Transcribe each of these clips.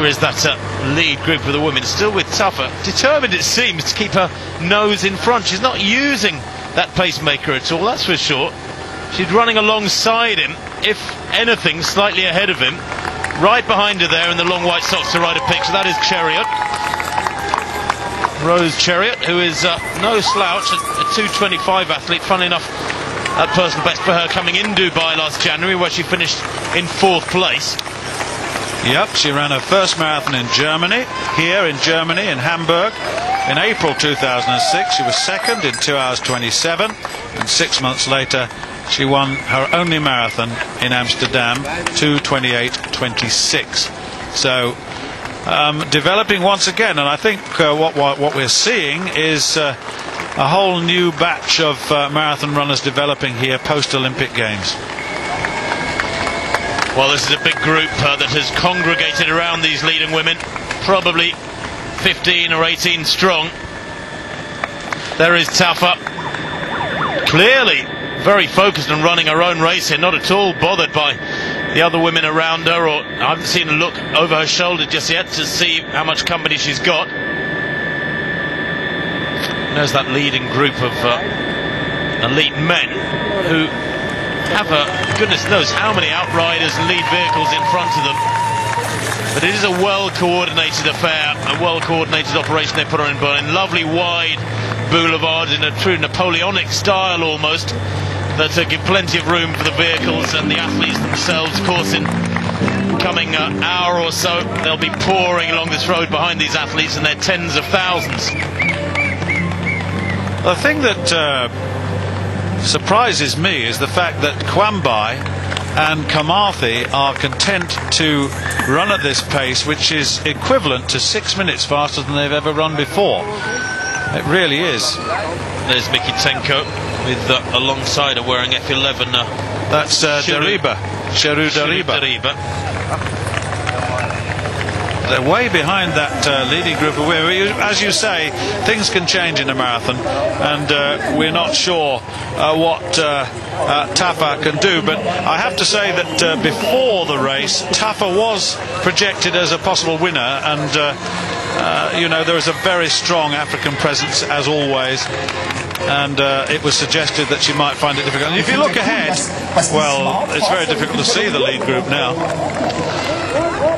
Here is that lead group of the women, still with Tuffer, determined it seems to keep her nose in front. She's not using that pacemaker at all, that's for sure. She's running alongside him, if anything, slightly ahead of him. Right behind her there in the long white socks to ride a picture, that is Chariot. Rose Chariot, who is no slouch, a 2:25 athlete. Funnily enough, that personal best for her coming in Dubai last January, where she finished in 4th place. Yep, she ran her first marathon in Germany, here in Germany, in Hamburg, in April 2006. She was second in 2 hours 27, and 6 months later she won her only marathon in Amsterdam, 2:28.26. So developing once again, and I think what we're seeing is a whole new batch of marathon runners developing here post-Olympic Games. Well, this is a big group that has congregated around these leading women, probably 15 or 18 strong. There is Taffa, clearly very focused on running her own race here, not at all bothered by the other women around her, or I haven't seen a look over her shoulder just yet to see how much company she's got. There's that leading group of elite men who have goodness knows how many outriders and lead vehicles in front of them. But it is a well-coordinated affair, a well-coordinated operation they put on in Berlin. Lovely wide boulevards in a true Napoleonic style almost, that give plenty of room for the vehicles and the athletes themselves. Of course, in coming hour or so, they'll be pouring along this road behind these athletes, and they're tens of thousands. The thing that surprises me is the fact that Kwambai and Kamarthi are content to run at this pace, which is equivalent to 6 minutes faster than they've ever run before. It really is. There's Miki Tenko with alongside her wearing F11. That's Dariba. Sheru Dariba. They're way behind that leading group of women. As you say, things can change in a marathon, and we're not sure what Taffa can do. But I have to say that before the race, Taffa was projected as a possible winner, and you know, there is a very strong African presence as always, and it was suggested that she might find it difficult. And if you look ahead, well, it's very difficult to see the lead group now.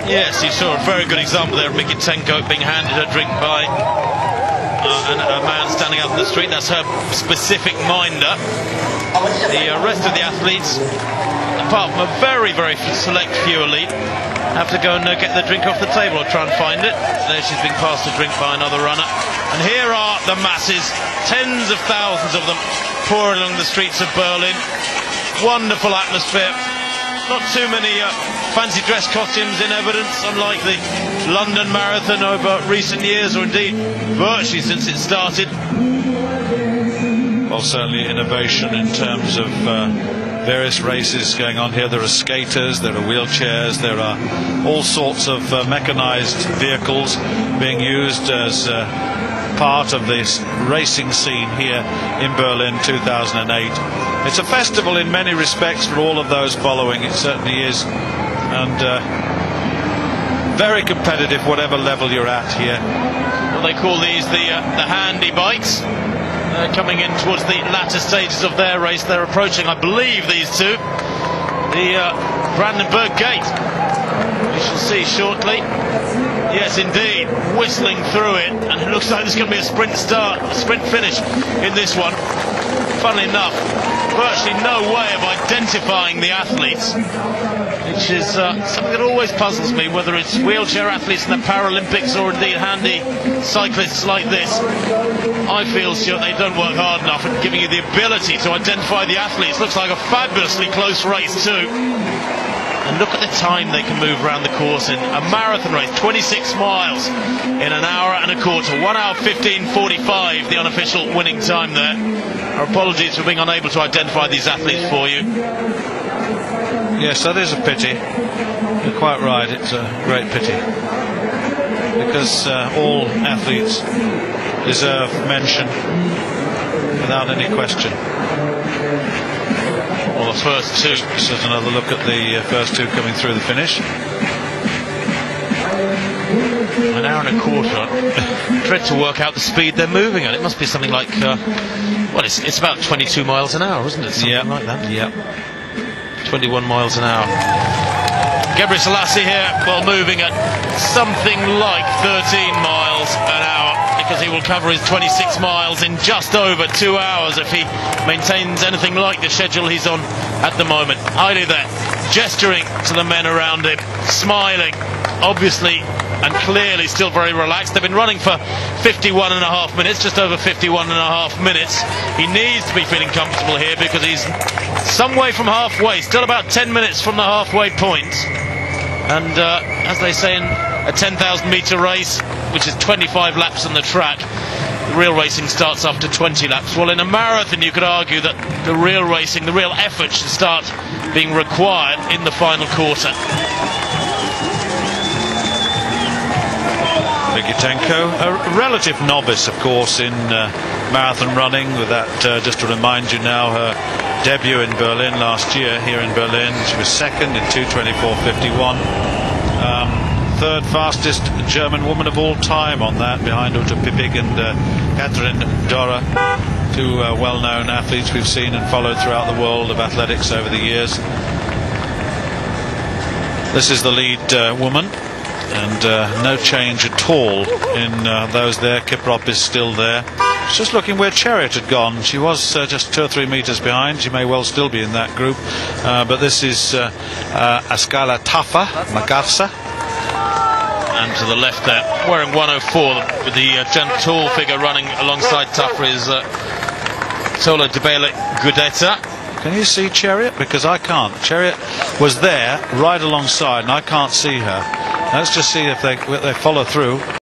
Yes, you saw a very good example there of Miki Tenko being handed her drink by a man standing out in the street. That's her specific minder. The rest of the athletes, apart from a very, very select few elite, have to go and get the drink off the table or try and find it. There she's being passed a drink by another runner. And here are the masses, tens of thousands of them, pouring along the streets of Berlin. Wonderful atmosphere. Not too many fancy dress costumes in evidence, unlike the London Marathon over recent years, or indeed virtually since it started. Well, certainly innovation in terms of various races going on here. There are skaters, there are wheelchairs, there are all sorts of mechanized vehicles being used as part of this racing scene here in Berlin 2008. It's a festival in many respects for all of those following, it certainly is, and very competitive whatever level you're at here. Well, they call these the handy bikes. Coming in towards the latter stages of their race. They're approaching, I believe, these two, the Brandenburg Gate. We shall see shortly. Yes, indeed, whistling through it, and it looks like there's going to be a sprint start, a sprint finish in this one. Funnily enough, virtually no way of identifying the athletes, which is something that always puzzles me, whether it's wheelchair athletes in the Paralympics or indeed handy cyclists like this. I feel sure they don't work hard enough at giving you the ability to identify the athletes. Looks like a fabulously close race too. And look at the time they can move around the course in a marathon race, 26 miles in an hour and a quarter, 1 hour 15:45, the unofficial winning time there. Our apologies for being unable to identify these athletes for you. Yes, that is a pity. You're quite right, it's a great pity, because all athletes deserve mention without any question. Well, the first two. Just another look at the first two coming through the finish. An hour and a quarter. Dread to work out the speed they're moving at. It must be something like, well, it's about 22 miles an hour, isn't it? Something like that. Yeah. 21 miles an hour. Gebrselassie here, well, moving at something like 13 miles an hour, because he will cover his 26 miles in just over 2 hours if he maintains anything like the schedule he's on at the moment. Haile there, gesturing to the men around him, smiling, obviously and clearly still very relaxed. They've been running for 51.5 minutes, just over 51.5 minutes. He needs to be feeling comfortable here because he's some way from halfway, still about 10 minutes from the halfway point. And as they say in a 10,000 metre race, which is 25 laps on the track, the real racing starts after 20 laps. Well, in a marathon you could argue that the real racing, the real effort should start being required in the final quarter. Bigitenko, a relative novice, of course, in marathon running. With that, just to remind you now, her debut in Berlin last year, here in Berlin, she was second in 2:24.51. Third fastest German woman of all time on that, behind Uta Pippig and Katrin Dora, two well-known athletes we've seen and followed throughout the world of athletics over the years. This is the lead woman. And no change at all in those there. Kiprop is still there. She's just looking where Chariot had gone. She was just 2 or 3 meters behind. She may well still be in that group. But this is Askala Tafa Magarsa. And to the left there, wearing 104, with the tall figure running alongside Tafa is Tola Debele Gudeta. Can you see Chariot? Because I can't. Chariot was there right alongside and I can't see her. Let's just see if they follow through.